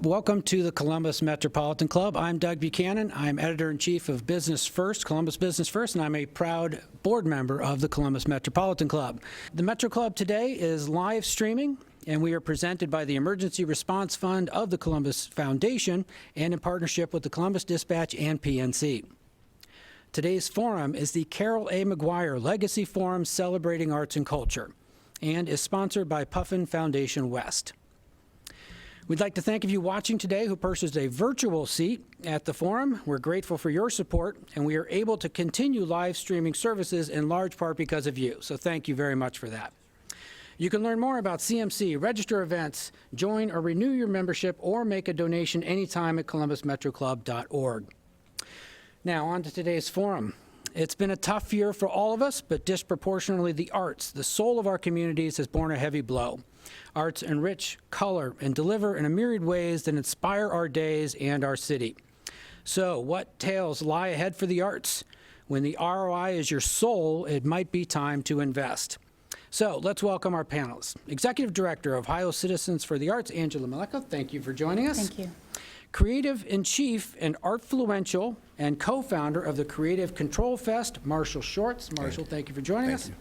Welcome to the Columbus Metropolitan Club. I'm Doug Buchanan. I'm editor-in-chief of Business First, Columbus Business First, and I'm a proud board member of the Columbus Metropolitan Club. The Metro Club today is live streaming, and we are presented by the Emergency Response Fund of the Columbus Foundation and in partnership with the Columbus Dispatch and PNC. Today's forum is the Carol A. McGuire Legacy Forum Celebrating Arts and Culture and is sponsored by Puffin Foundation West. We'd like to thank you watching today who purchased a virtual seat at the forum. We're grateful for your support, and we are able to continue live streaming services in large part because of you. So thank you very much for that. You can learn more about CMC, register events, join or renew your membership, or make a donation anytime at columbusmetroclub.org. Now on to today's forum. It's been a tough year for all of us, but disproportionately the arts, the soul of our communities, has borne a heavy blow. Arts enrich, color, and deliver in a myriad ways that inspire our days and our city. So what tales lie ahead for the arts? When the ROI is your soul, it might be time to invest. So let's welcome our panelists. Executive Director of Ohio Citizens for the Arts, Angela Meleca, thank you for joining us. Thank you. Creative-in-Chief and Artfluential and co-founder of the Creative Control Fest, Marshall Shorts. Marshall, thank you for joining us.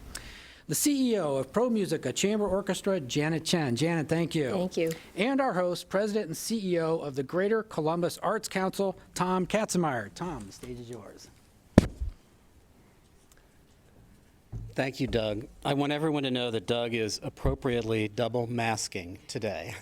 The CEO of ProMusica Chamber Orchestra, Janet Chen. Janet, thank you. Thank you. And our host, President and CEO of the Greater Columbus Arts Council, Tom Katzenmyer. Tom, the stage is yours. Thank you, Doug. I want everyone to know that Doug is appropriately double masking today.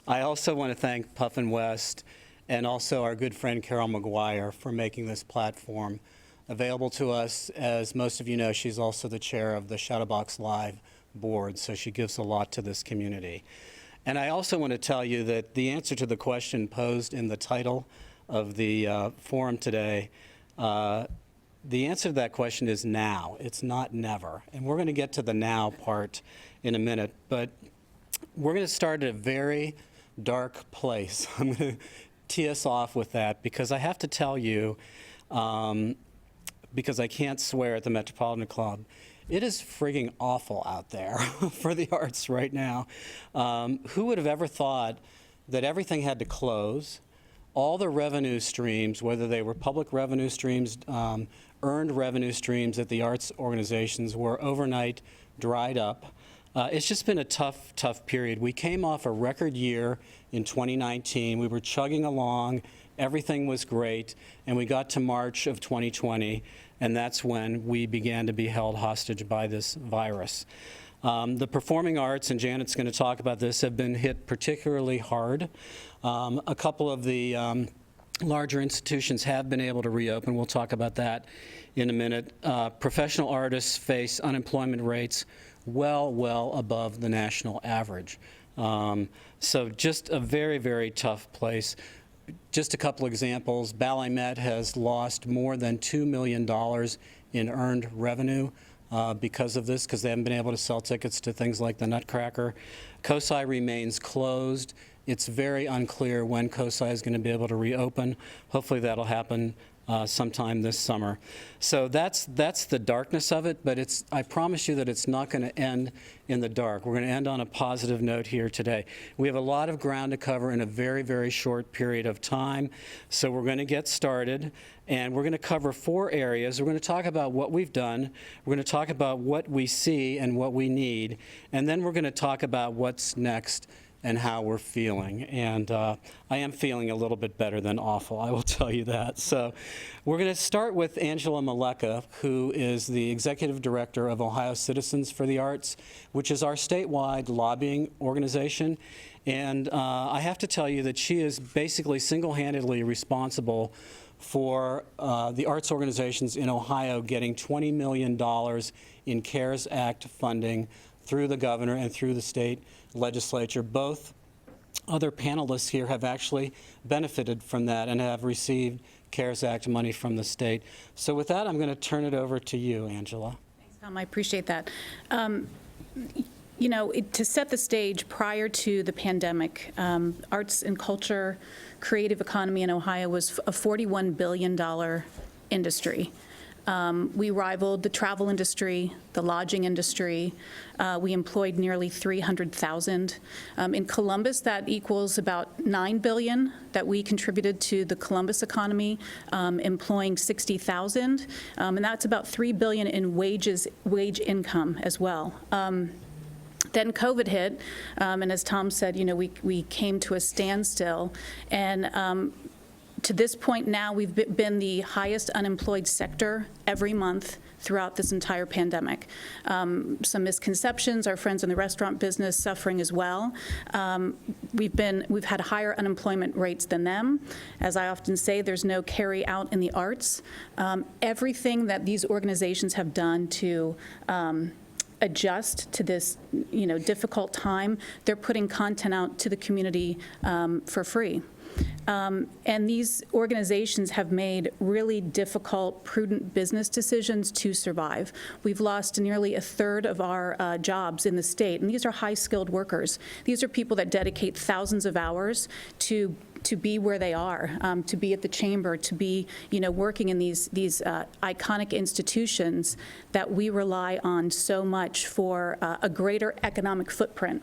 I also want to thank Puffin West and also our good friend Carol McGuire for making this platform available to us. As most of you know, she's also the chair of the Shadowbox Live board, so she gives a lot to this community. And I also want to tell you that the answer to the question posed in the title of the forum today, the answer to that question is now. It's not never. And we're going to get to the now part in a minute, but we're going to start at a very dark place. I'm going to tee us off with that because I have to tell you, because I can't swear at the Metropolitan Club, it is frigging awful out there for the arts right now. Who would have ever thought that everything had to close? All the revenue streams, whether they were public revenue streams, earned revenue streams at the arts organizations, were overnight dried up. It's just been a tough period. We came off a record year in 2019. We were chugging along. Everything was great, and we got to March of 2020, and that's when we began to be held hostage by this virus. The performing arts, and Janet's going to talk about this, have been hit particularly hard. A couple of the larger institutions have been able to reopen. We'll talk about that in a minute. Professional artists face unemployment rates well above the national average. So just a very tough place. Just a couple examples. Ballet Met has lost more than $2 million in earned revenue because of this, because they haven't been able to sell tickets to things like the Nutcracker. COSI remains closed. It's very unclear when COSI is going to be able to reopen. Hopefully that'll happen sometime this summer. So that's the darkness of it, but I promise you that it's not going to end in the dark. We're going to end on a positive note here today. We have a lot of ground to cover in a very short period of time, so we're going to get started, and we're going to cover 4 areas. We're going to talk about what we've done, we're going to talk about what we see and what we need, and then we're going to talk about what's next and how we're feeling. And I am feeling a little bit better than awful, I will tell you that. So we're going to start with Angela Meleca, who is the Executive Director of Ohio Citizens for the Arts, which is our statewide lobbying organization. And I have to tell you that she is basically single-handedly responsible for the arts organizations in Ohio getting $20 million in CARES Act funding through the governor and through the state legislature. Both other panelists here have actually benefited from that and have received CARES Act money from the state. So with that, I'm going to turn it over to you, Angela. Thanks, Tom. I appreciate that. You know, to set the stage, prior to the pandemic, arts and culture, creative economy in Ohio was a $41 billion industry. We rivaled the travel industry, the lodging industry. We employed nearly 300,000. In Columbus, that equals about $9 billion that we contributed to the Columbus economy, employing 60,000. And that's about $3 billion in wage income as well. Then COVID hit, and as Tom said, we came to a standstill. And to this point now, we've been the highest unemployed sector every month throughout this entire pandemic. Some misconceptions, our friends in the restaurant business suffering as well. We've had higher unemployment rates than them. As I often say, there's no carry out in the arts. Everything that these organizations have done to adjust to this, difficult time, they're putting content out to the community for free. And these organizations have made really difficult, prudent business decisions to survive. We've lost nearly a third of our jobs in the state, and these are high-skilled workers. These are people that dedicate thousands of hours to be where they are, to be at the chamber, to be, working in these iconic institutions that we rely on so much for a greater economic footprint.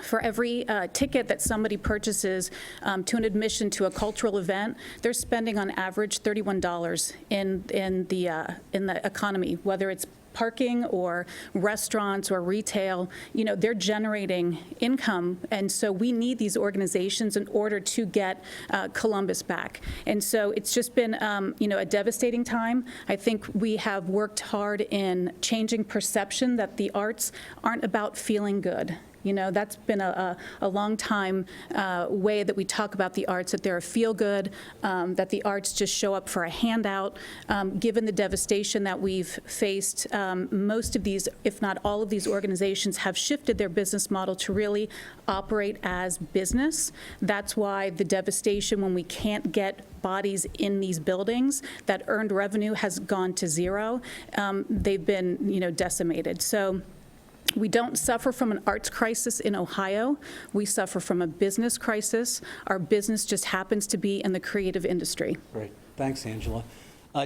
For every ticket that somebody purchases to an admission to a cultural event, they're spending on average $31 in the economy, whether it's parking or restaurants or retail. They're generating income, and so we need these organizations in order to get Columbus back. And so it's just been a devastating time. I think we have worked hard in changing perception that the arts aren't about feeling good. That's been a long time way that we talk about the arts, that they're a feel-good, that the arts just show up for a handout. Given the devastation that we've faced, most of these, if not all of these organizations have shifted their business model to really operate as business. That's why the devastation when we can't get bodies in these buildings, that earned revenue has gone to zero. They've been, decimated. So we don't suffer from an arts crisis in Ohio. We suffer from a business crisis. Our business just happens to be in the creative industry. Great. Thanks, Angela.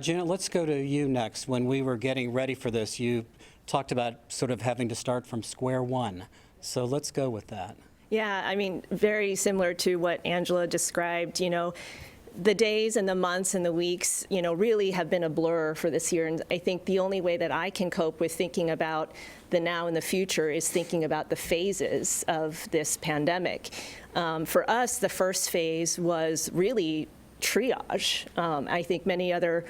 Janet, let's go to you next. When we were getting ready for this, you talked about sort of having to start from square one. So let's go with that. Yeah, very similar to what Angela described. The days and the months and the weeks, really have been a blur for this year. And I think the only way that I can cope with thinking about the now and the future is thinking about the phases of this pandemic. For us, the first phase was really triage. I think many other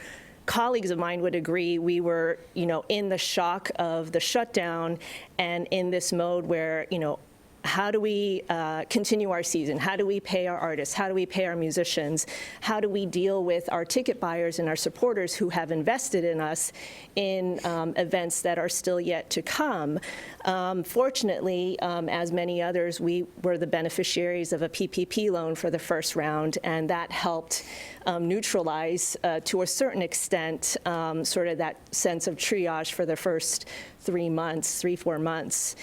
colleagues of mine would agree we were, in the shock of the shutdown and in this mode where, how do we continue our season? How do we pay our artists? How do we pay our musicians? How do we deal with our ticket buyers and our supporters who have invested in us in events that are still yet to come? Fortunately, as many others, we were the beneficiaries of a PPP loan for the first round, and that helped neutralize, to a certain extent, sort of that sense of triage for the first 4 months.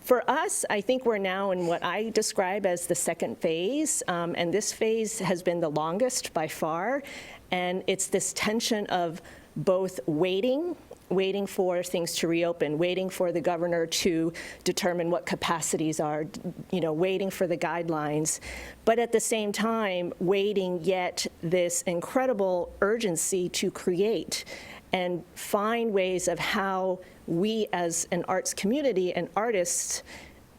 For us, I think we're now in what I describe as the second phase, and this phase has been the longest by far, and it's this tension of both waiting for things to reopen, waiting for the governor to determine what capacities are, waiting for the guidelines, but at the same time, waiting yet this incredible urgency to create and find ways of how we as an arts community and artists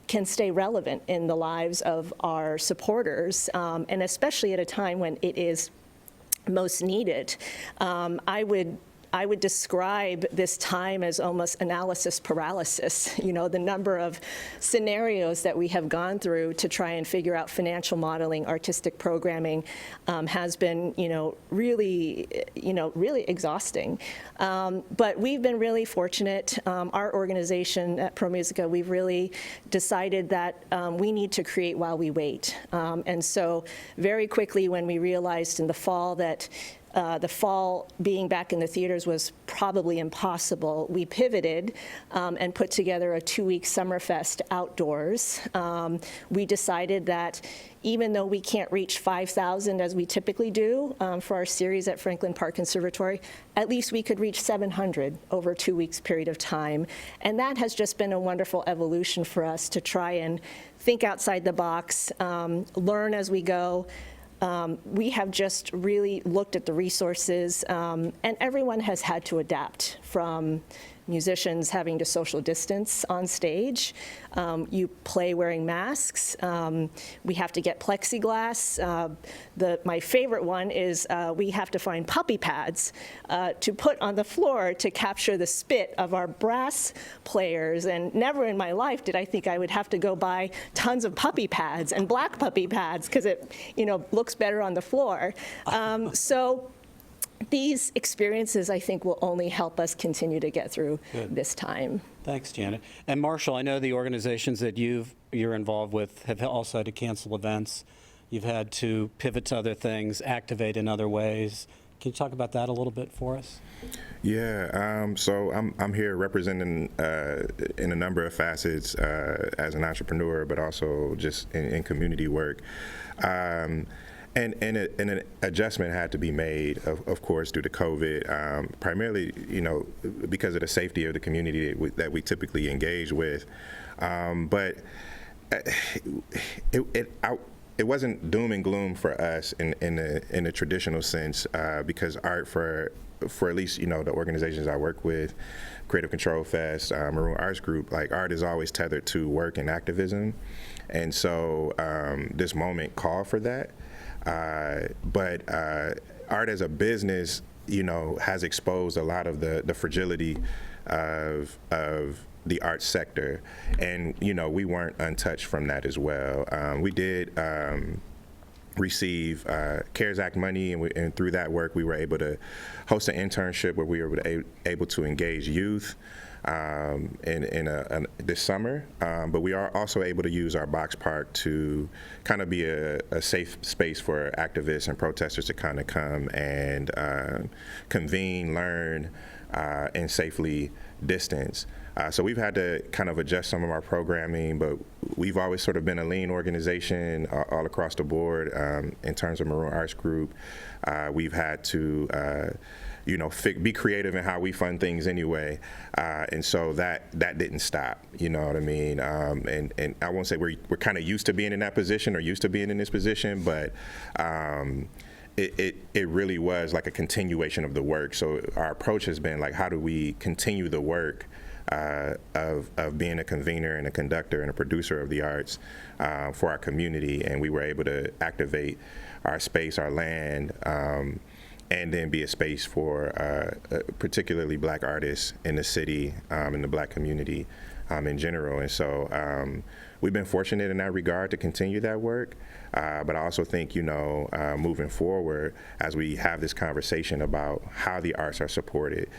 can stay relevant in the lives of our supporters, and especially at a time when it is most needed. I would describe this time as almost analysis paralysis. The number of scenarios that we have gone through to try and figure out financial modeling, artistic programming, has been, really exhausting. But we've been really fortunate. Our organization at ProMusica, we've really decided that we need to create while we wait. And so very quickly when we realized in the fall that the fall being back in the theaters was probably impossible, we pivoted and put together a 2-week Summerfest outdoors. We decided that even though we can't reach 5,000 as we typically do for our series at Franklin Park Conservatory, at least we could reach 700 over a 2 weeks period of time. And that has just been a wonderful evolution for us to try and think outside the box, learn as we go. We have just really looked at the resources, and everyone has had to adapt, from musicians having to social distance on stage. You play wearing masks. We have to get plexiglass. My favorite one is we have to find puppy pads to put on the floor to capture the spit of our brass players. And never in my life did I think I would have to go buy tons of puppy pads and black puppy pads because it, looks better on the floor. So these experiences, I think, will only help us continue to get through this time. Thanks, Janet. And Marshall, I know the organizations that you're involved with have also had to cancel events. You've had to pivot to other things, activate in other ways. Can you talk about that a little bit for us? Yeah, so I'm here representing in a number of facets as an entrepreneur, but also just in community work. And an adjustment had to be made, of course, due to COVID, primarily, because of the safety of the community that we typically engage with. But it wasn't doom and gloom for us in the traditional sense, because art for at least, the organizations I work with, Creative Control Fest, Maroon Arts Group, like art is always tethered to work and activism. And so this moment called for that. But art as a business, has exposed a lot of the fragility of the arts sector, and we weren't untouched from that as well. We did receive CARES Act money, and through that work, we were able to host an internship where we were able to engage youth this summer, but we are also able to use our box park to kind of be a safe space for activists and protesters to kind of come and convene, learn, and safely distance. So we've had to kind of adjust some of our programming, but we've always sort of been a lean organization all across the board. In terms of Maroon Arts Group, we've had to be creative in how we fund things anyway, and so that didn't stop. You know what I mean? And I won't say we're kind of used to being in that position or used to being in this position, but it really was like a continuation of the work. So our approach has been like, how do we continue the work of being a convener and a conductor and a producer of the arts for our community? And we were able to activate our space, our land, and then be a space for particularly Black artists in the city, in the Black community in general. And so we've been fortunate in that regard to continue that work. But I also think, moving forward, as we have this conversation about how the arts are supported,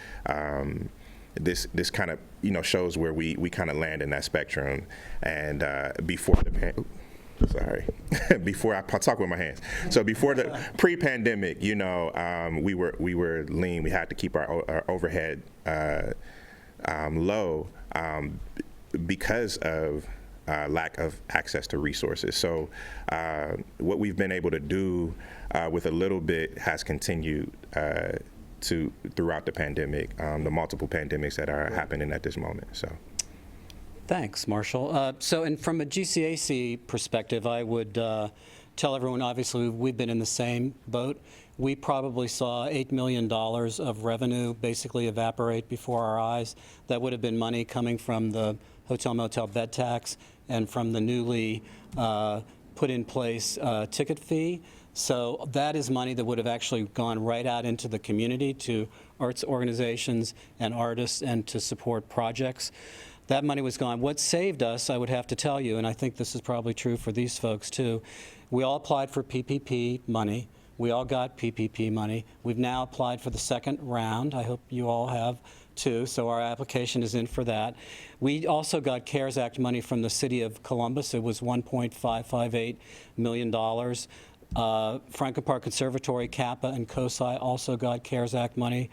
this kind of, shows where we kind of land in that spectrum. And before the before I talk with my hands. So before the pre-pandemic, we were lean. We had to keep our overhead low because of lack of access to resources. So what we've been able to do with a little bit has continued throughout the pandemic, the multiple pandemics that are happening at this moment. So. Thanks, Marshall. And from a GCAC perspective, I would tell everyone, obviously, we've been in the same boat. We probably saw $8 million of revenue basically evaporate before our eyes. That would have been money coming from the hotel motel bed tax and from the newly put in place ticket fee. So that is money that would have actually gone right out into the community to arts organizations and artists and to support projects. That money was gone. What saved us, I would have to tell you, and I think this is probably true for these folks too, we all applied for PPP money. We all got PPP money. We've now applied for the second round. I hope you all have too, so our application is in for that. We also got CARES Act money from the city of Columbus. It was $1.558 million. Franklin Park Conservatory, Kappa, and COSI also got CARES Act money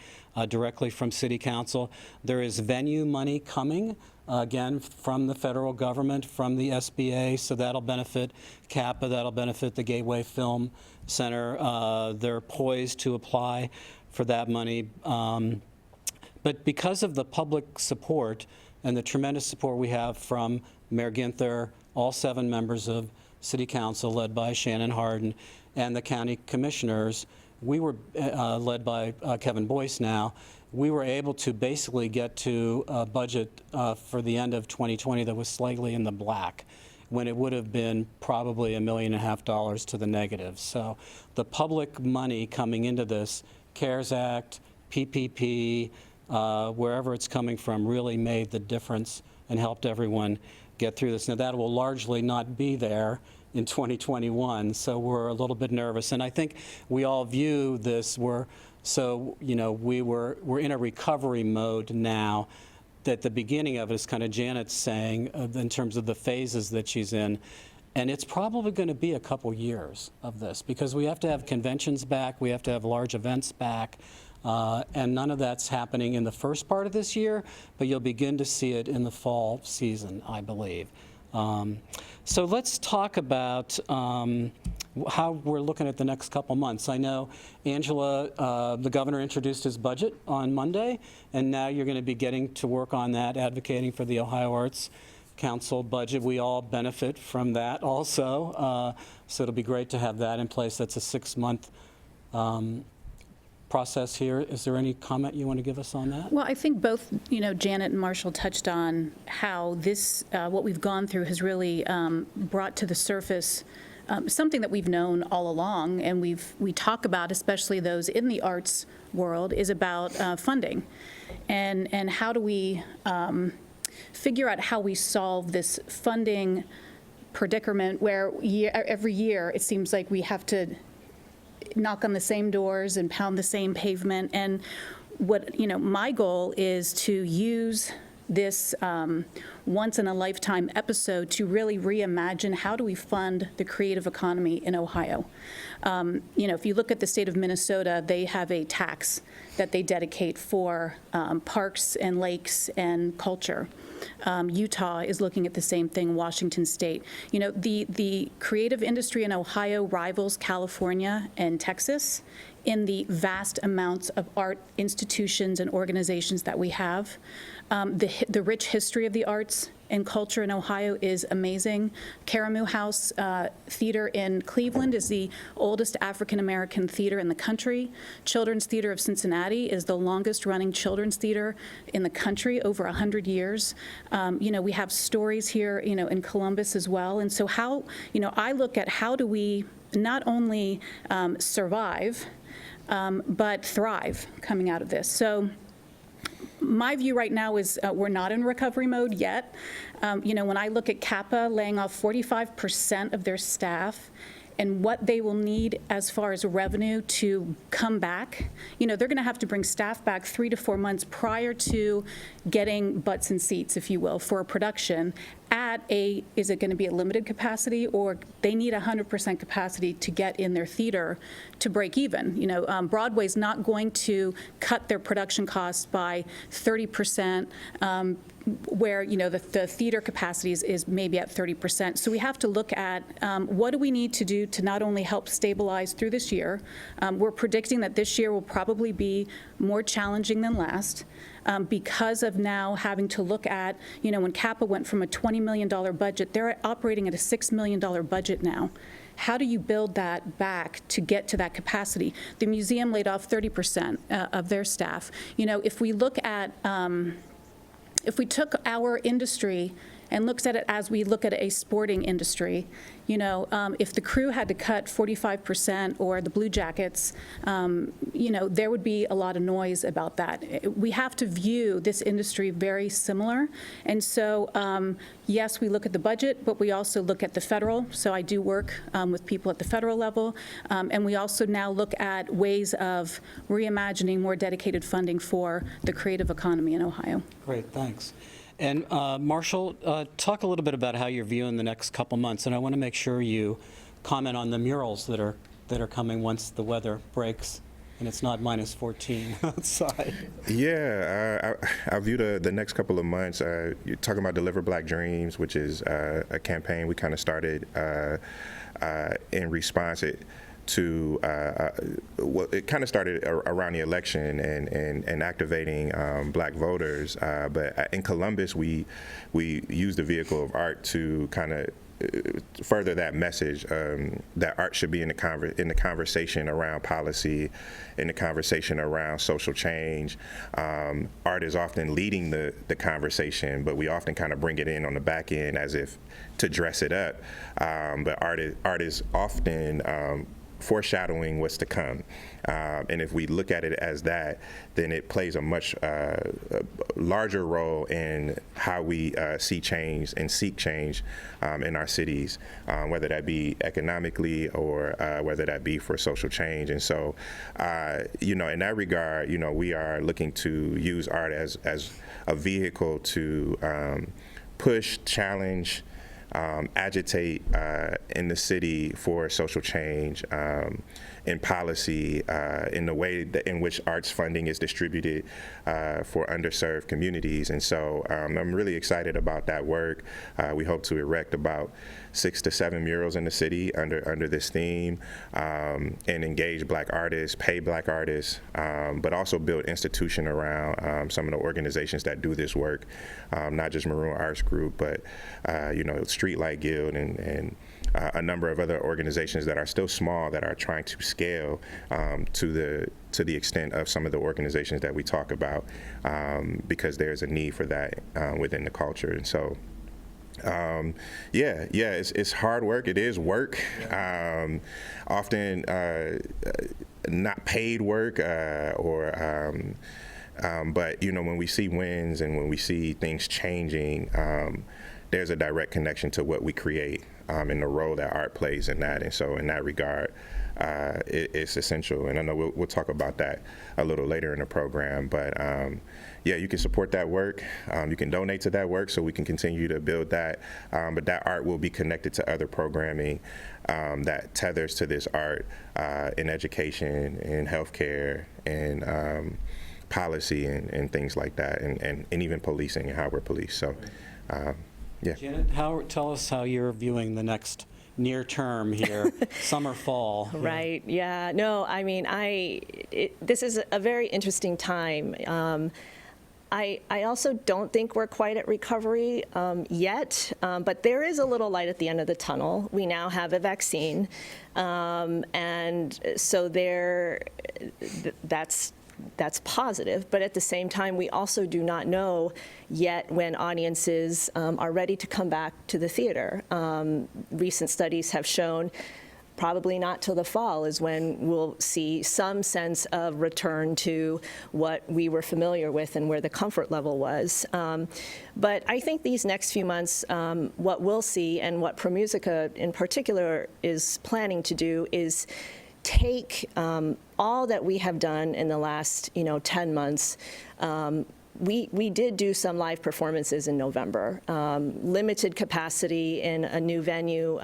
directly from City Council. There is venue money coming, again, from the federal government, from the SBA, so that'll benefit Kappa, that'll benefit the Gateway Film Center. They're poised to apply for that money. But because of the public support and the tremendous support we have from Mayor Ginther, all 7 members of City Council, led by Shannon Harden, and the county commissioners, we were led by Kevin Boyce now, we were able to basically get to a budget for the end of 2020 that was slightly in the black, when it would have been probably $1.5 million to the negative. So the public money coming into this, CARES Act, PPP, wherever it's coming from, really made the difference and helped everyone get through this. Now, that will largely not be there in 2021, so we're a little bit nervous. And I think we all view this, we're in a recovery mode now. That the beginning of it is kind of Janet's saying in terms of the phases that she's in. And it's probably going to be a couple years of this, because we have to have conventions back, we have to have large events back, and none of that's happening in the first part of this year, but you'll begin to see it in the fall season, I believe. So let's talk about how we're looking at the next couple months. I know, Angela, the governor introduced his budget on Monday, and now you're going to be getting to work on that, advocating for the Ohio Arts Council budget. We all benefit from that also, so it'll be great to have that in place. That's a 6-month process here. Is there any comment you want to give us on that? Well, I think both, Janet and Marshall touched on how this, what we've gone through has really brought to the surface something that we've known all along, and we talk about, especially those in the arts world, is about funding, and how do we figure out how we solve this funding predicament where every year it seems like we have to knock on the same doors and pound the same pavement. And what, my goal is to use this once-in-a-lifetime episode to really reimagine how do we fund the creative economy in Ohio. If you look at the state of Minnesota, they have a tax that they dedicate for parks and lakes and culture. Utah is looking at the same thing, Washington State. The creative industry in Ohio rivals California and Texas in the vast amounts of art institutions and organizations that we have. The rich history of the arts and culture in Ohio is amazing. Karamu House Theater in Cleveland is the oldest African-American theater in the country. Children's Theater of Cincinnati is the longest-running children's theater in the country, over 100 years. We have stories here, in Columbus as well. And so how, I look at how do we not only survive, but thrive coming out of this. So my view right now is we're not in recovery mode yet. When I look at Kappa laying off 45% of their staff and what they will need as far as revenue to come back, they're going to have to bring staff back 3 to 4 months prior to getting butts and seats, if you will, for a production at is it going to be a limited capacity, or they need 100% capacity to get in their theater to break even. Broadway's not going to cut their production costs by 30%, where the theater capacity is maybe at 30%. So we have to look at what do we need to do to not only help stabilize through this year. We're predicting that this year will probably be more challenging than last. Because of now having to look at, when Kappa went from a $20 million budget, they're operating at a $6 million budget now. How do you build that back to get to that capacity? The museum laid off 30% of their staff. If we look at, if we took our industry and looked at it as we look at a sporting industry, if the Crew had to cut 45% or the Blue Jackets, there would be a lot of noise about that. We have to view this industry very similar. And so, yes, we look at the budget, but we also look at the federal. So I do work with people at the federal level. And we also now look at ways of reimagining more dedicated funding for the creative economy in Ohio. Great, thanks. And Marshall, talk a little bit about how you're viewing the next couple months, and I want to make sure you comment on the murals that are that are coming once the weather breaks and it's not minus 14 outside? Yeah, I view the next couple of months. You're talking about Deliver Black Dreams, which is a campaign we kind of started in response to well, it kind of started around the election and activating black voters. But in Columbus, we used the vehicle of art to kind of further that message that art should be in the conversation around policy, in the conversation around social change. Art is often leading the conversation, but we often kind of bring it in on the back end as if to dress it up. But art is often foreshadowing what's to come. And if we look at it as that, then it plays a much larger role in how we see change and seek change in our cities, whether that be economically or whether that be for social change. And so, in that regard, we are looking to use art as a vehicle to push, challenge, agitate in the city for social change, in policy, in the way in which arts funding is distributed for underserved communities. And so I'm really excited about that work. We hope to erect about 6 to 7 murals in the city under this theme, and engage black artists, pay black artists, but also build institution around some of the organizations that do this work, not just Maroon Arts Group, but Streetlight Guild and a number of other organizations that are still small that are trying to scale to the extent of some of the organizations that we talk about, because there's a need for that within the culture. And so it's hard work. It is work. Often not paid work, but when we see wins and when we see things changing, there's a direct connection to what we create and the role that art plays in that. And so in that regard, it's essential. And I know we'll talk about that a little later in the program, but you can support that work. You can donate to that work so we can continue to build that. But that art will be connected to other programming that tethers to this art in education, in healthcare, and policy and things like that, and even policing and how we're policed. So, Janet, tell us how you're viewing the next near term here, summer, fall. Right, yeah. No, I mean, this is a very interesting time. I also don't think we're quite at recovery yet, but there is a little light at the end of the tunnel. We now have a vaccine, and so that's positive. But at the same time, we also do not know yet when audiences are ready to come back to the theater. Recent studies have shown probably not till the fall is when we'll see some sense of return to what we were familiar with and where the comfort level was. But I think these next few months, what we'll see and what ProMusica in particular is planning to do is take all that we have done in the last 10 months. We did do some live performances in November, limited capacity in a new venue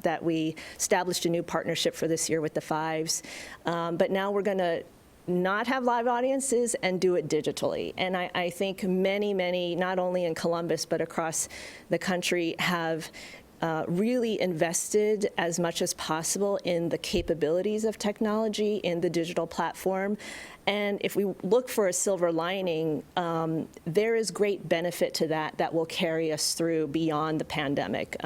that we established a new partnership for this year with the Fives. But now we're going to not have live audiences and do it digitally. And I think many, not only in Columbus, but across the country have really invested as much as possible in the capabilities of technology in the digital platform. And if we look for a silver lining, there is great benefit to that will carry us through beyond the pandemic.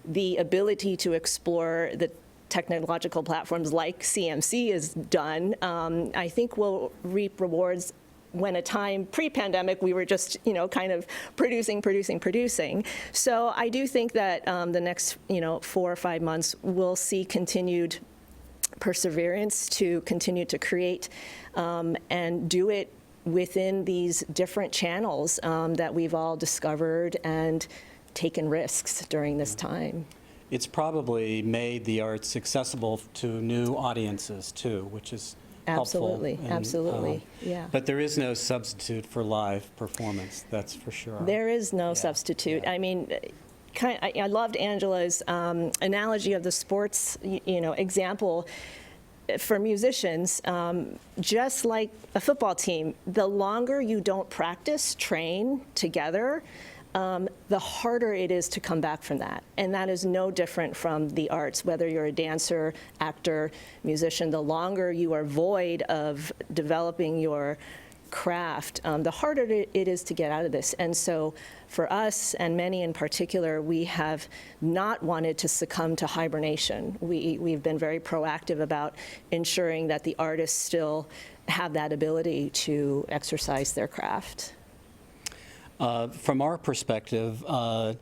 The ability to explore the technological platforms like CMC is done, I think will reap rewards when a time pre-pandemic we were just, kind of producing. So I do think that the next, 4 or 5 months we'll see continued perseverance to continue to create and do it within these different channels that we've all discovered and taken risks during this time. It's probably made the arts accessible to new audiences too, which is Absolutely, helpful. absolutely, yeah. But there is no substitute for live performance, that's for sure. There is no substitute. Yeah. I mean, I loved Angela's analogy of the sports, example. For musicians, just like a football team, the longer you don't practice, train together, the harder it is to come back from that. And that is no different from the arts, whether you're a dancer, actor, musician. The longer you are void of developing your craft, the harder it is to get out of this. And so for us, and many in particular, we have not wanted to succumb to hibernation. We've been very proactive about ensuring that the artists still have that ability to exercise their craft. From our perspective, we're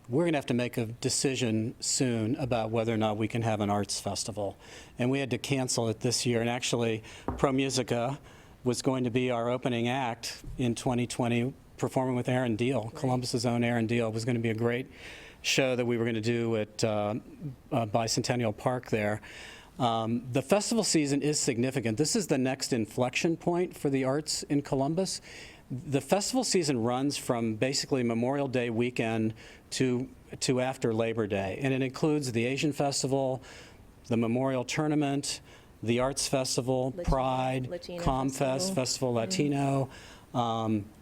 going to have to make a decision soon about whether or not we can have an arts festival. And we had to cancel it this year. And actually, ProMusica was going to be our opening act in 2020, performing with Aaron Deal. Columbus's own Aaron Deal was going to be a great show that we were going to do at Bicentennial Park there. The festival season is significant. This is the next inflection point for the arts in Columbus. The festival season runs from basically Memorial Day weekend to after Labor Day, and it includes the Asian Festival, the Memorial Tournament, the Arts Festival, Pride, Latino ComFest, Festival Latino,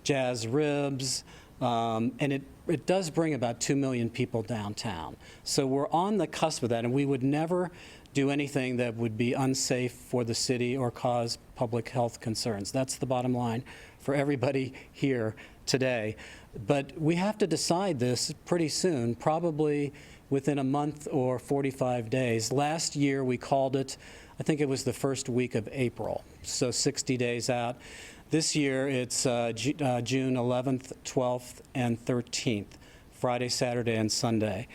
Jazz Ribs, and it does bring about 2 million people downtown. So we're on the cusp of that, and we would never do anything that would be unsafe for the city or cause public health concerns. That's the bottom line for everybody here today. But we have to decide this pretty soon, probably within a month or 45 days. Last year we called it, I think it was the first week of April, so 60 days out. This year it's June 11th, 12th, and 13th, Friday, Saturday, and Sunday.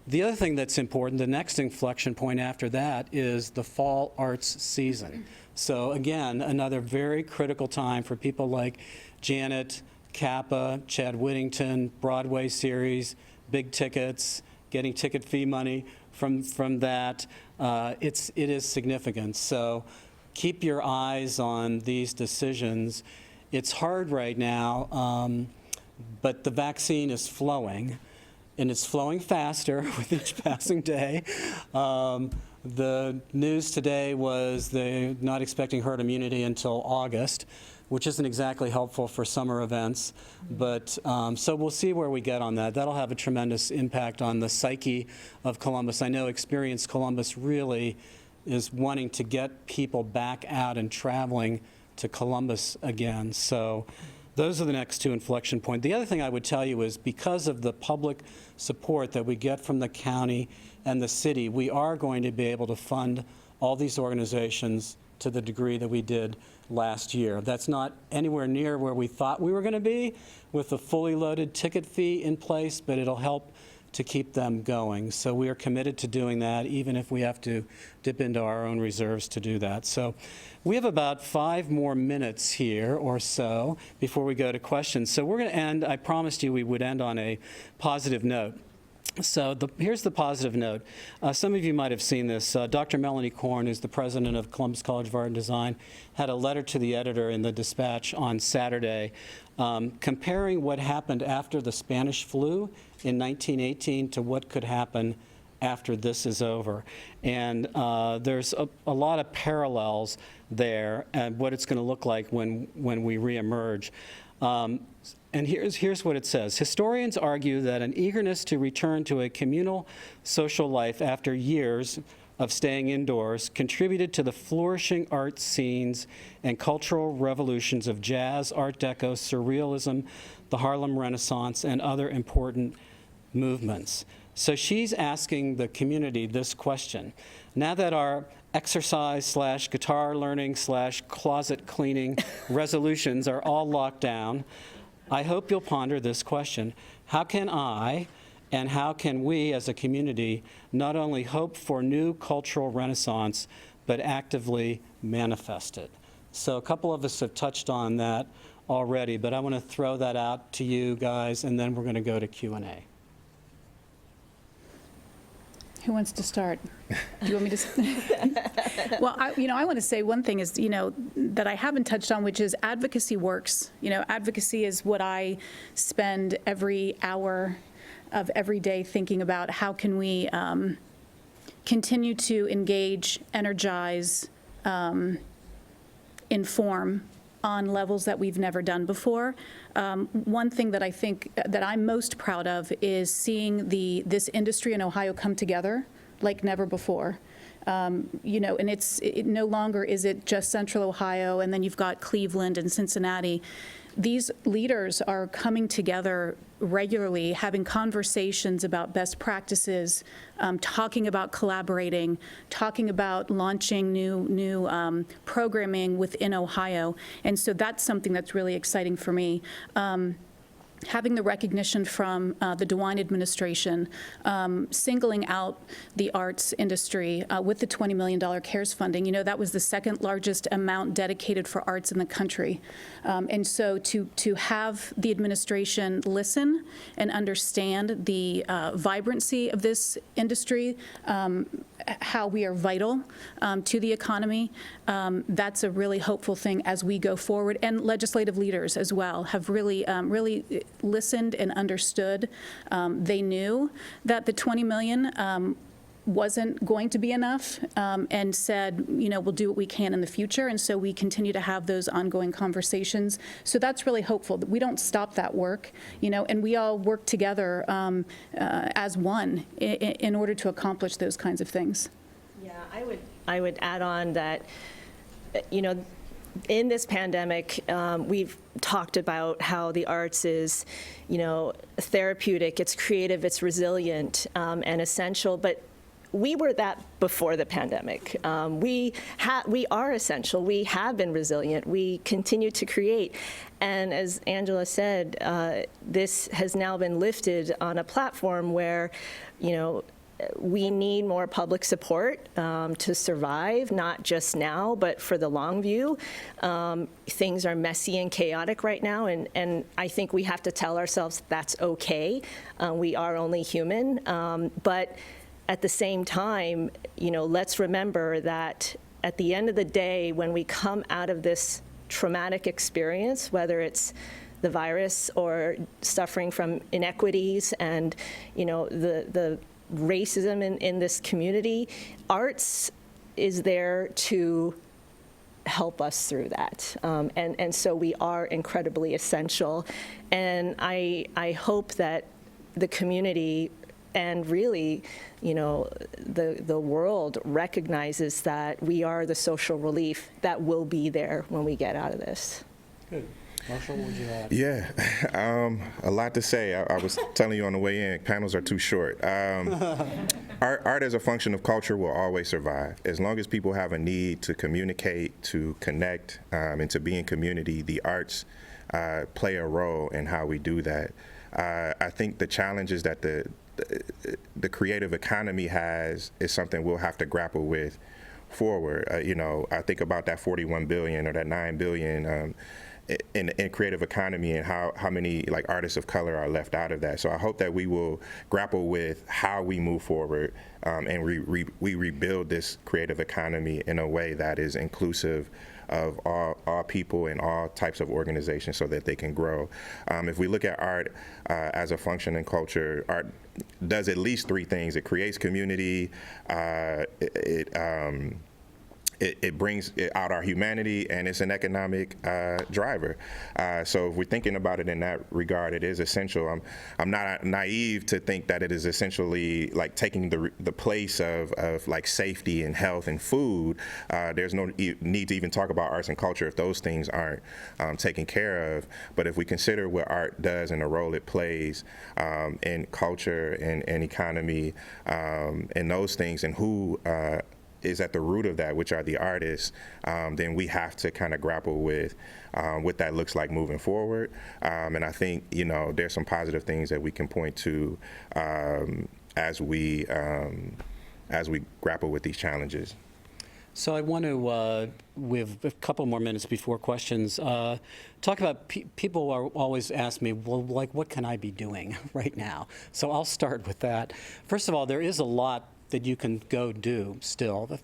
The other thing that's important, the next inflection point after that is the fall arts season. So again, another very critical time for people like Janet, Kappa, Chad Whittington, Broadway series, big tickets, getting ticket fee money from that. It is significant. So keep your eyes on these decisions. It's hard right now, but the vaccine is flowing, and it's flowing faster with each passing day. The news today was they're not expecting herd immunity until August, which isn't exactly helpful for summer events. But so we'll see where we get on that. That'll have a tremendous impact on the psyche of Columbus. I know Experience Columbus really is wanting to get people back out and traveling to Columbus again. So those are the next two inflection points. The other thing I would tell you is because of the public support that we get from the county and the city, we are going to be able to fund all these organizations to the degree that we did last year. That's not anywhere near where we thought we were going to be with the fully loaded ticket fee in place, but it'll help to keep them going. So we are committed to doing that, even if we have to dip into our own reserves to do that. So we have about 5 more minutes here or so before we go to questions. So we're going to end, I promised you we would end on a positive note. So here's the positive note. Some of you might have seen this. Dr. Melanie Korn, who's the president of Columbus College of Art and Design, had a letter to the editor in the Dispatch on Saturday comparing what happened after the Spanish flu in 1918 to what could happen after this is over. And there's a lot of parallels there and what it's going to look like when we reemerge. And here's what it says. Historians argue that an eagerness to return to a communal social life after years of staying indoors contributed to the flourishing art scenes and cultural revolutions of jazz, Art Deco, Surrealism, the Harlem Renaissance, and other important movements. So she's asking the community this question. Now that our exercise/guitar learning/closet cleaning resolutions are all locked down, I hope you'll ponder this question. How can I and how can we as a community not only hope for new cultural renaissance, but actively manifest it? So a couple of us have touched on that already, but I want to throw that out to you guys, and then we're going to go to Q&A. Who wants to start? Do you want me to? Well, I want to say one thing is, that I haven't touched on, which is advocacy works. Advocacy is what I spend every hour every day thinking about how can we continue to engage, energize, inform on levels that we've never done before. One thing that I think that I'm most proud of is seeing this industry in Ohio come together like never before. You know, and it no longer is it just Central Ohio, and then you've got Cleveland and Cincinnati. These leaders are coming together regularly, having conversations about best practices, talking about collaborating, talking about launching new programming within Ohio. And so that's something that's really exciting for me. Having the recognition from the DeWine administration, singling out the arts industry with the $20 million CARES funding. You know, that was the second largest amount dedicated for arts in the country. And so to have the administration listen and understand the vibrancy of this industry, how we are vital to the economy, that's a really hopeful thing as we go forward. And legislative leaders as well have really listened and understood. They knew that the $20 million wasn't going to be enough, and said, you know, we'll do what we can in the future. And so we continue to have those ongoing conversations. So that's really hopeful that we don't stop that work, you know, and we all work together as one in order to accomplish those kinds of things. Yeah, I would add on that, you know, in this pandemic, we've talked about how the arts is, you know, therapeutic, it's creative, it's resilient, and essential, but we were that before the pandemic. We are essential. We have been resilient. We continue to create. And as Angela said, this has now been lifted on a platform where, you know, we need more public support to survive, not just now, but for the long view. Things are messy and chaotic right now, and I think we have to tell ourselves that's okay. We are only human, but at the same time, you know, let's remember that at the end of the day, when we come out of this traumatic experience, whether it's the virus or suffering from inequities and, you know, the racism in this community, arts is there to help us through that. And so we are incredibly essential. And I hope that the community and really, you know, the world recognizes that we are the social relief that will be there when we get out of this. Good. Marshall, what would you add? Yeah, a lot to say. I was telling you on the way in, panels are too short. Art as a function of culture will always survive. As long as people have a need to communicate, to connect, and to be in community, the arts play a role in how we do that. I think the challenges that the creative economy has is something we'll have to grapple with forward. You know, I think about that 41 billion or that 9 billion in creative economy and how many like artists of color are left out of that. So I hope that we will grapple with how we move forward and we rebuild this creative economy in a way that is inclusive of all people and all types of organizations so that they can grow. If we look at art as a function in culture, art does at least three things. It creates community, it brings out our humanity, and it's an economic driver. So if we're thinking about it in that regard, it is essential. I'm not naive to think that it is essentially like taking the place of like safety and health and food. There's no need to even talk about arts and culture if those things aren't taken care of. But if we consider what art does and the role it plays in culture and economy and those things, and who is at the root of that, which are the artists, then we have to kind of grapple with what that looks like moving forward. And I think, you know, there's some positive things that we can point to as we grapple with these challenges. So I want to, we have a couple more minutes before questions, talk about people are always ask me, well, like, what can I be doing right now? So I'll start with that. First of all, there is a lot that you can go do still.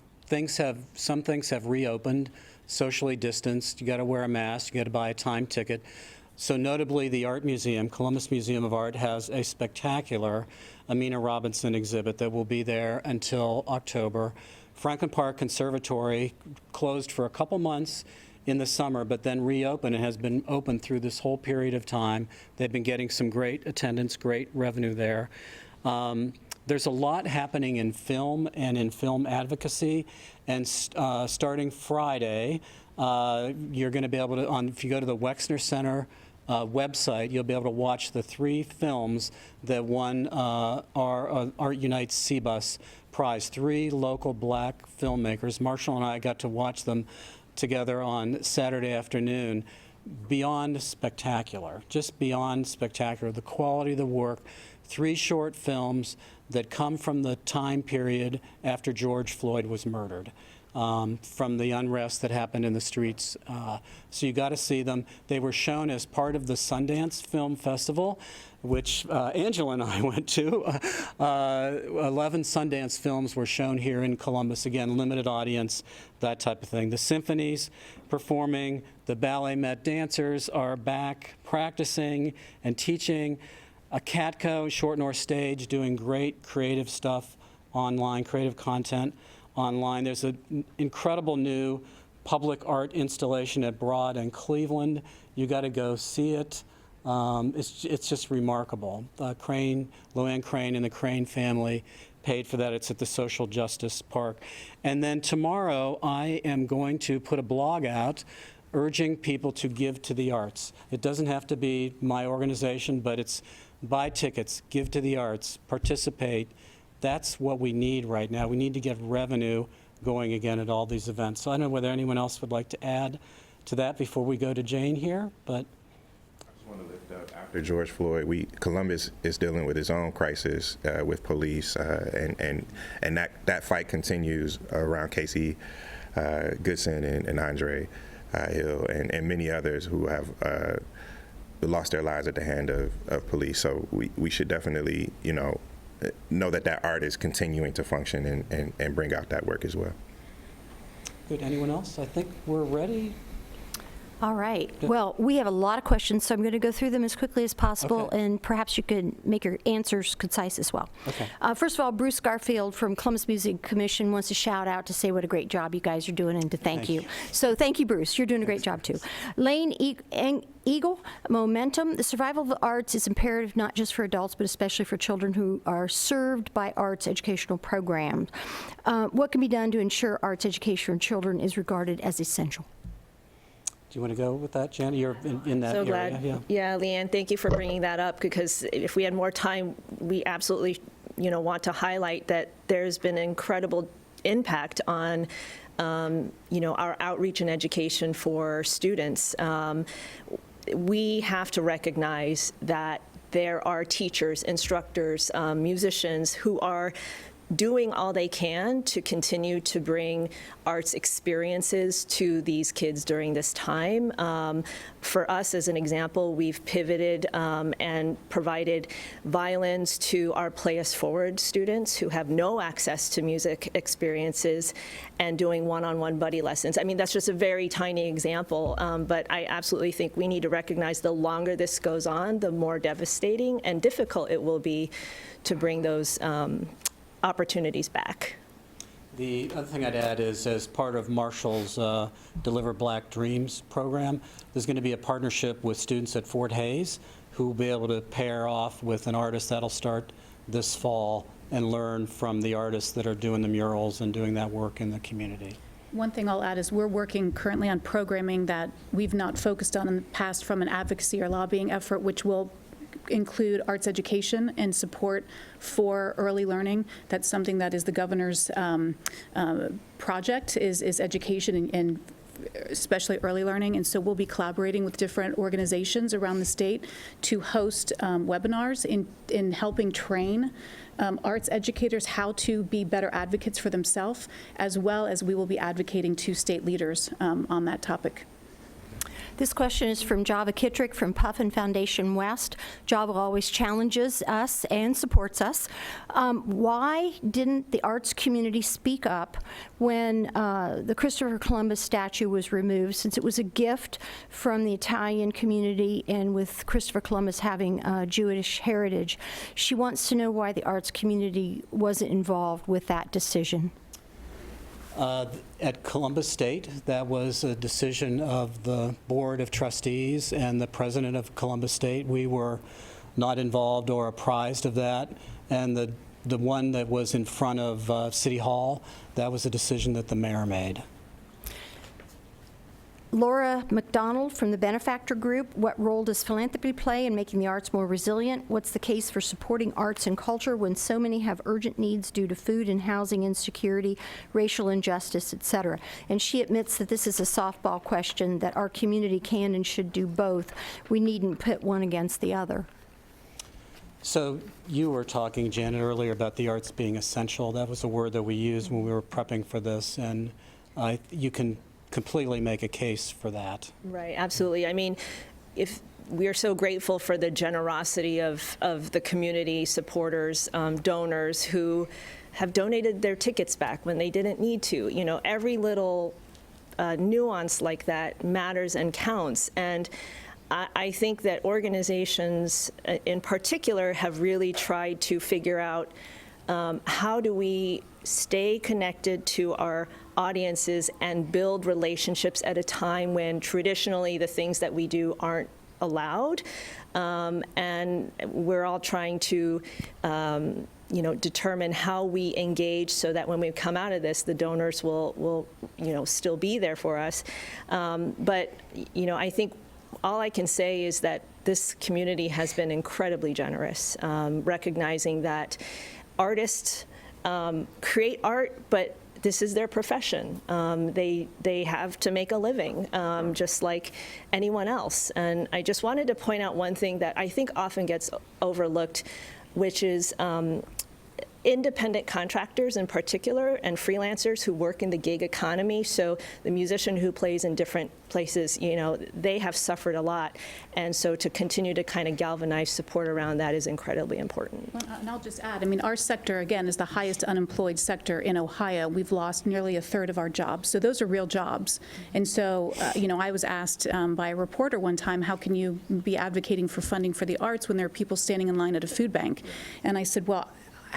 Some things have reopened, socially distanced, you got to wear a mask, you got to buy a time ticket. So notably, the Art Museum, Columbus Museum of Art, has a spectacular Amina Robinson exhibit that will be there until October. Franklin Park Conservatory closed for a couple months in the summer, but then reopened and has been open through this whole period of time. They've been getting some great attendance, great revenue there. There's a lot happening in film and in film advocacy, and starting Friday, you're going to be able to, if you go to the Wexner Center website, you'll be able to watch the 3 films that won our Art Unite's CBUS Prize. 3 local black filmmakers. Marshall and I got to watch them together on Saturday afternoon. Beyond spectacular, just beyond spectacular. The quality of the work. 3 short films that come from the time period after George Floyd was murdered, from the unrest that happened in the streets. So you got to see them. They were shown as part of the Sundance Film Festival, which Angela and I went to. 11 Sundance films were shown here in Columbus. Again, limited audience, that type of thing. The symphonies performing, the ballet met dancers are back practicing and teaching. A Catco, Short North Stage, doing great creative stuff online, creative content online. There's an incredible new public art installation at Broad and Cleveland. You got to go see it. It's just remarkable. Luann Crane and the Crane family paid for that. It's at the Social Justice Park. And then tomorrow, I am going to put a blog out urging people to give to the arts. It doesn't have to be my organization, but it's buy tickets, give to the arts, participate. That's what we need right now. We need to get revenue going again at all these events. So I don't know whether anyone else would like to add to that before we go to Jane here, but. I just want to lift up, after George Floyd, Columbus is dealing with its own crisis with police, and that fight continues around Casey Goodson and Andre Hill and many others who have lost their lives at the hand of police. So we should definitely, know that art is continuing to function and bring out that work as well. Good. Anyone else? I think we're ready. All right. Well, we have a lot of questions, so I'm going to go through them as quickly as possible, Okay. and perhaps you could make your answers concise as well. Okay. First of all, Bruce Garfield from Columbus Music Commission wants to shout out to say what a great job you guys are doing and to thank you. So thank you, Bruce. You're doing a great job, too. Lane Eagle, Momentum. The survival of the arts is imperative not just for adults, but especially for children who are served by arts educational programs. What can be done to ensure arts education for children is regarded as essential? Do you want to go with that, Janet? You're in that So area. glad. Yeah, Leanne, thank you for bringing that up, because if we had more time, we absolutely, want to highlight that there's been incredible impact on, our outreach and education for students. We have to recognize that there are teachers, instructors, musicians who are doing all they can to continue to bring arts experiences to these kids during this time. For us, as an example, we've pivoted and provided violins to our Play Us Forward students who have no access to music experiences and doing one-on-one buddy lessons. I mean, that's just a very tiny example, but I absolutely think we need to recognize the longer this goes on, the more devastating and difficult it will be to bring those opportunities back. The other thing I'd add is, as part of Marshall's Deliver Black Dreams program, there's going to be a partnership with students at Fort Hays who will be able to pair off with an artist that'll start this fall and learn from the artists that are doing the murals and doing that work in the community. One thing I'll add is we're working currently on programming that we've not focused on in the past from an advocacy or lobbying effort, which will include arts education and support for early learning. That's something that is the governor's project, is education and especially early learning. And so we'll be collaborating with different organizations around the state to host webinars in helping train arts educators how to be better advocates for themselves, as well as we will be advocating to state leaders on that topic. This question is from Java Kittrick from Puffin Foundation West. Java always challenges us and supports us. Why didn't the arts community speak up when the Christopher Columbus statue was removed, since it was a gift from the Italian community, and with Christopher Columbus having Jewish heritage? She wants to know why the arts community wasn't involved with that decision. At Columbus State, that was a decision of the Board of Trustees and the President of Columbus State. We were not involved or apprised of that. And the one that was in front of City Hall, that was a decision that the mayor made. Laura McDonald from the Benefactor Group, what role does philanthropy play in making the arts more resilient? What's the case for supporting arts and culture when so many have urgent needs due to food and housing insecurity, racial injustice, et cetera? And she admits that this is a softball question, that our community can and should do both. We needn't pit one against the other. So you were talking, Janet, earlier about the arts being essential. That was a word that we used when we were prepping for this, and you can completely make a case for that. Right, absolutely. I mean, if we are so grateful for the generosity of the community supporters, donors who have donated their tickets back when they didn't need to. You know, every little nuance like that matters and counts. And I think that organizations in particular have really tried to figure out how do we stay connected to our audiences and build relationships at a time when traditionally the things that we do aren't allowed. And we're all trying to determine how we engage so that when we come out of this, the donors will still be there for us. But I think all I can say is that this community has been incredibly generous, recognizing that artists create art, but this is their profession. They have to make a living, just like anyone else. And I just wanted to point out one thing that I think often gets overlooked, which is independent contractors in particular and freelancers who work in the gig economy. So the musician who plays in different places, they have suffered a lot. And so to continue to kind of galvanize support around that is incredibly important. Well, and I'll just add, our sector, again, is the highest unemployed sector in Ohio. We've lost nearly a third of our jobs. So those are real jobs. And so, I was asked by a reporter one time, how can you be advocating for funding for the arts when there are people standing in line at a food bank? And I said, well,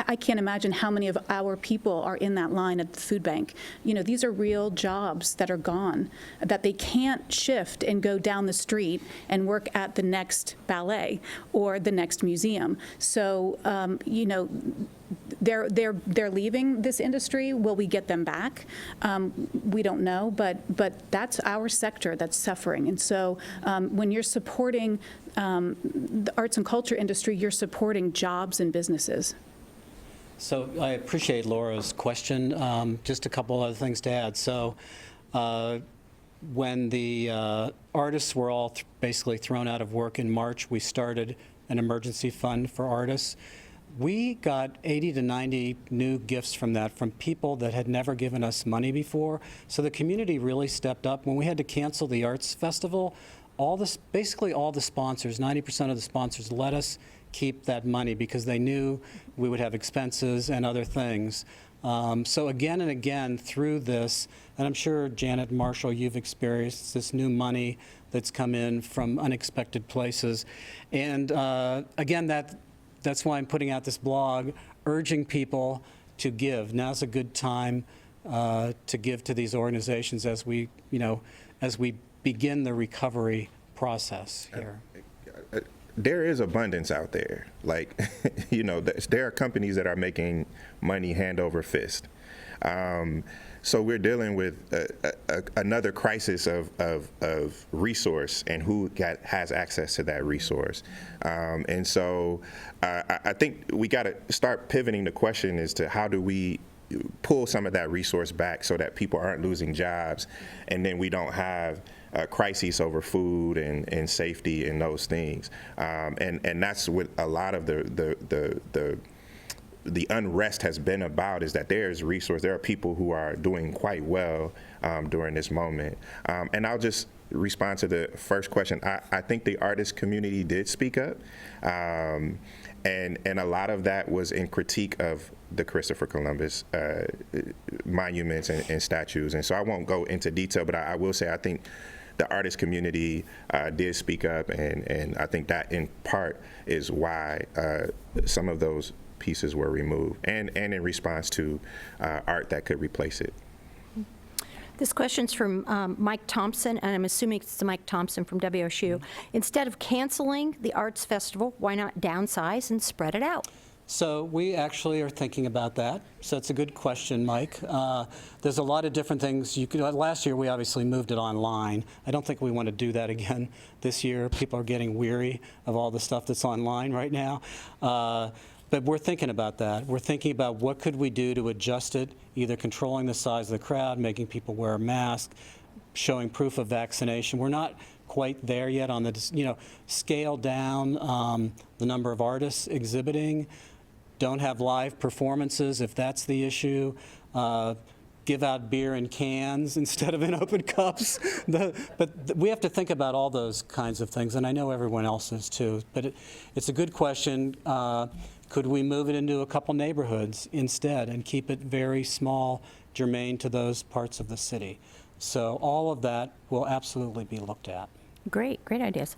I can't imagine how many of our people are in that line at the food bank. These are real jobs that are gone, that they can't shift and go down the street and work at the next ballet or the next museum. So, they're leaving this industry. Will we get them back? We don't know, but that's our sector that's suffering. And so when you're supporting the arts and culture industry, you're supporting jobs and businesses. So I appreciate Laura's question. Just a couple other things to add. So when the artists were all basically thrown out of work in March, we started an emergency fund for artists. We got 80 to 90 new gifts from that, from people that had never given us money before. So the community really stepped up. When we had to cancel the arts festival, basically all the sponsors, 90% of the sponsors, let us keep that money because they knew we would have expenses and other things. So again and again through this, and I'm sure Janet and Marshall, you've experienced this new money that's come in from unexpected places. And again, that's why I'm putting out this blog, urging people to give. Now's a good time to give to these organizations as we begin the recovery process here. There is abundance out there. Like, there are companies that are making money hand over fist. So we're dealing with another crisis of resource and who has access to that resource. And so I think we got to start pivoting the question as to how do we pull some of that resource back so that people aren't losing jobs, and then we don't have crises over food and safety and those things. And that's what a lot of the unrest has been about, is that there's resource. There are people who are doing quite well during this moment. And I'll just respond to the first question, I think the artist community did speak up, and a lot of that was in critique of the Christopher Columbus monuments and statues. And so I won't go into detail, but I will say I think the artist community did speak up, and I think that in part is why some of those pieces were removed, and in response to art that could replace it. This question's from Mike Thompson, and I'm assuming it's Mike Thompson from WSU. Instead of canceling the arts festival, why not downsize and spread it out? So we actually are thinking about that. So it's a good question, Mike. There's a lot of different things. Last year, we obviously moved it online. I don't think we want to do that again this year. People are getting weary of all the stuff that's online right now. But we're thinking about that. We're thinking about what could we do to adjust it, either controlling the size of the crowd, making people wear a mask, showing proof of vaccination. We're not quite there yet on the, scale down the number of artists exhibiting. Don't have live performances if that's the issue. Give out beer in cans instead of in open cups. But we have to think about all those kinds of things, and I know everyone else is too. But it's a good question. Could we move it into a couple neighborhoods instead and keep it very small, germane to those parts of the city? So all of that will absolutely be looked at. Great ideas.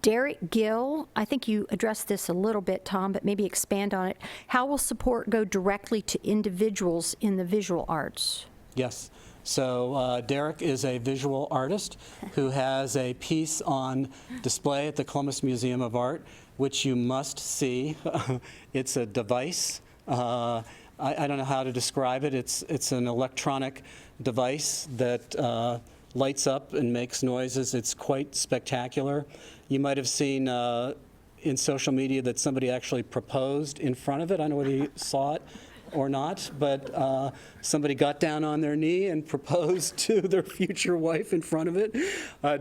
Derek Gill, I think you addressed this a little bit, Tom, but maybe expand on it. How will support go directly to individuals in the visual arts? Yes. So Derek is a visual artist who has a piece on display at the Columbus Museum of Art, which you must see. It's a device. I don't know how to describe it. It's an electronic device that lights up and makes noises. It's quite spectacular. You might have seen in social media that somebody actually proposed in front of it. I don't know whether you saw it or not, but somebody got down on their knee and proposed to their future wife in front of it.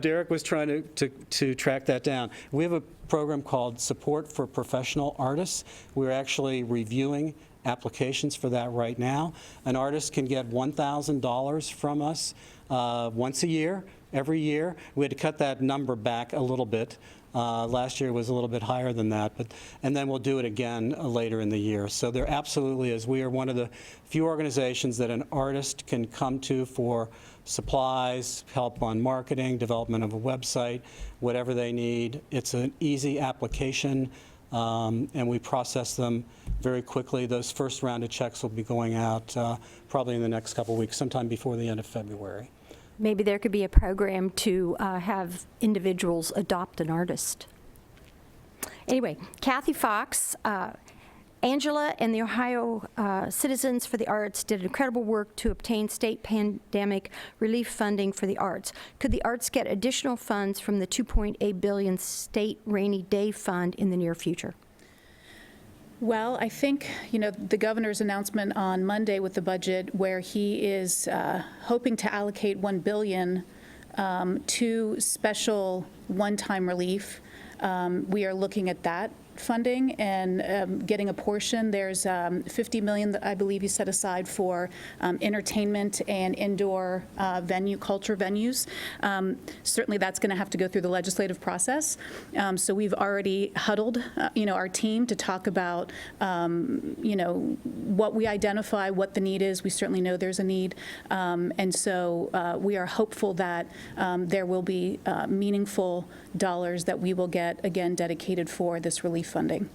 Derek was trying to track that down. We have a program called Support for Professional Artists. We're actually reviewing applications for that right now. An artist can get $1,000 from us once a year, every year. We had to cut that number back a little bit. Last year was a little bit higher than that, and then we'll do it again later in the year. So there absolutely is. We are one of the few organizations that an artist can come to for supplies, help on marketing, development of a website, whatever they need. It's an easy application, and we process them very quickly. Those first round of checks will be going out probably in the next couple of weeks, sometime before the end of February. Maybe there could be a program to have individuals adopt an artist. Anyway, Kathy Fox, Angela and the Ohio Citizens for the Arts did incredible work to obtain state pandemic relief funding for the arts. Could the arts get additional funds from the $2.8 billion state rainy day fund in the near future? Well, I think, the governor's announcement on Monday with the budget where he is hoping to allocate $1 billion to special one-time relief. We are looking at that funding and getting a portion. There's $50 million that I believe he set aside for entertainment and indoor culture venues. Certainly that's going to have to go through the legislative process. So we've already huddled, our team to talk about, what we identify, what the need is. We certainly know there's a need. And so we are hopeful that there will be meaningful dollars that we will get, again, dedicated for this relief funding.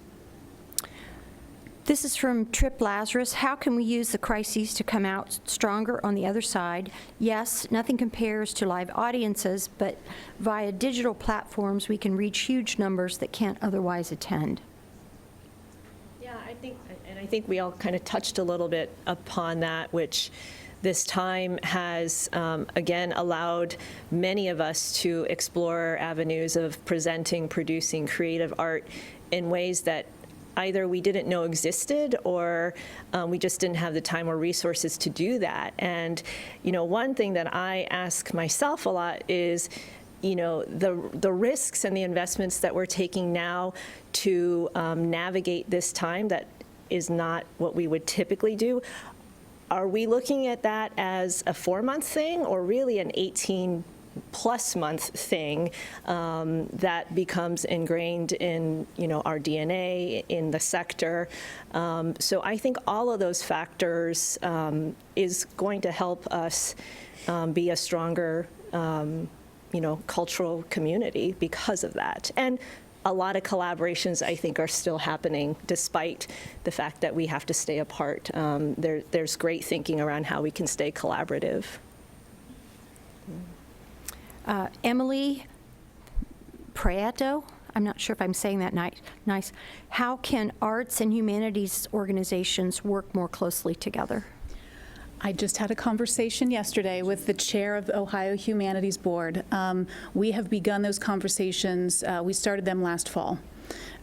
This is from Trip Lazarus. How can we use the crises to come out stronger on the other side? Yes, nothing compares to live audiences, but via digital platforms, we can reach huge numbers that can't otherwise attend. Yeah, I think we all kind of touched a little bit upon that, which this time has, again, allowed many of us to explore avenues of presenting, producing creative art in ways that either we didn't know existed or we just didn't have the time or resources to do that. And, one thing that I ask myself a lot is, the risks and the investments that we're taking now to navigate this time that is not what we would typically do. Are we looking at that as a 4-month thing or really an 18 plus month thing that becomes ingrained in, our DNA, in the sector. So I think all of those factors is going to help us be a stronger, cultural community because of that. And a lot of collaborations, I think, are still happening despite the fact that we have to stay apart. There's great thinking around how we can stay collaborative. Emily Prieto, I'm not sure if I'm saying that nice. How can arts and humanities organizations work more closely together? I just had a conversation yesterday with the chair of the Ohio Humanities Board. We have begun those conversations. We started them last fall.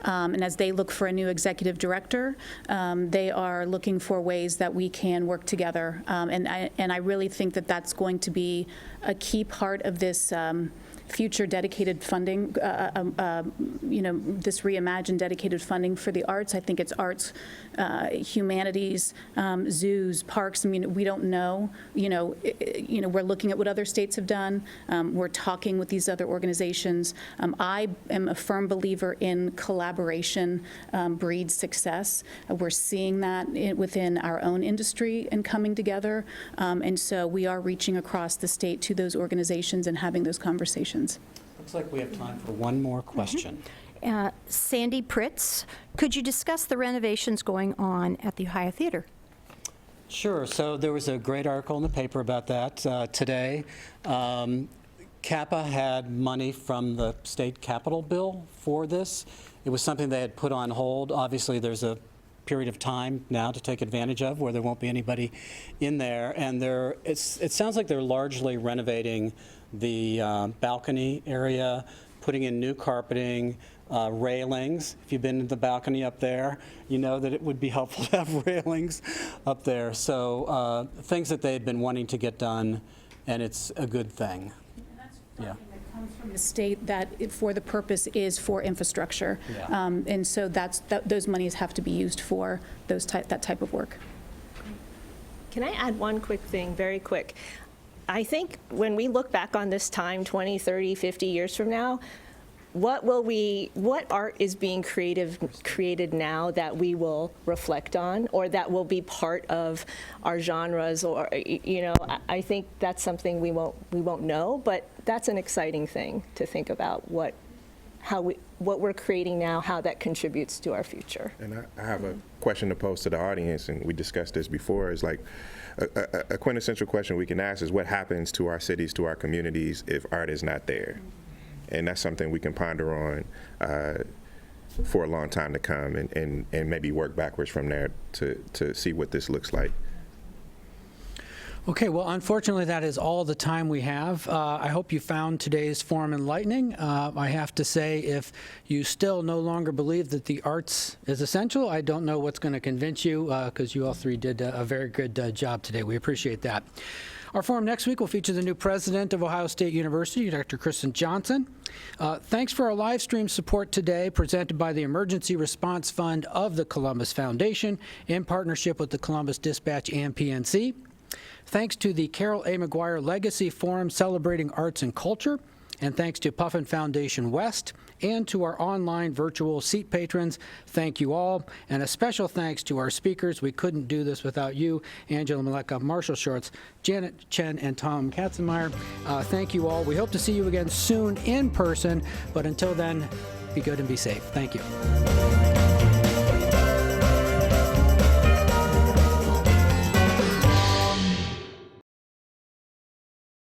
And as they look for a new executive director, they are looking for ways that we can work together. And I really think that that's going to be a key part of this future dedicated funding, this reimagined dedicated funding for the arts. I think it's arts, humanities, zoos, parks. I mean, we don't know. We're looking at what other states have done. We're talking with these other organizations. I am a firm believer in collaboration breeds success. We're seeing that within our own industry and coming together. And so we are reaching across the state to those organizations and having those conversations. Looks like we have time for one more question. Sandy Pritz, could you discuss the renovations going on at the Ohio Theater? Sure. So there was a great article in the paper about that today. CAPA had money from the state capital bill for this. It was something they had put on hold. Obviously, there's a period of time now to take advantage of where there won't be anybody in there. And it sounds like they're largely renovating the balcony area, putting in new carpeting, railings. If you've been to the balcony up there, you know that it would be helpful to have railings up there. So things that they've been wanting to get done, and it's a good thing. And that's funding that comes from the state that, for the purpose, is for infrastructure. Yeah. And so those monies have to be used for that type of work. Can I add one quick thing, very quick? I think when we look back on this time 20, 30, 50 years from now, what art is being created now that we will reflect on, or that will be part of our genres, or I think that's something we won't know, but that's an exciting thing to think about, what we're creating now, how that contributes to our future. And I have a question to pose to the audience, and we discussed this before, is like a quintessential question we can ask is what happens to our cities, to our communities, if art is not there? And that's something we can ponder on for a long time to come, and maybe work backwards from there to see what this looks like. Okay, well, unfortunately, that is all the time we have. I hope you found today's forum enlightening. I have to say, if you still no longer believe that the arts is essential, I don't know what's going to convince you, because you all three did a very good job today. We appreciate that. Our forum next week will feature the new president of Ohio State University, Dr. Kristen Johnson. Thanks for our live stream support today, presented by the Emergency Response Fund of the Columbus Foundation in partnership with the Columbus Dispatch and PNC. Thanks to the Carol A. McGuire Legacy Forum celebrating arts and culture, and thanks to Puffin Foundation West, and to our online virtual seat patrons. Thank you all, and a special thanks to our speakers. We couldn't do this without you, Angela Meleca, Marshall Shorts, Janet Chen, and Tom Katzenmyer. Thank you all. We hope to see you again soon in person, but until then, be good and be safe. Thank you.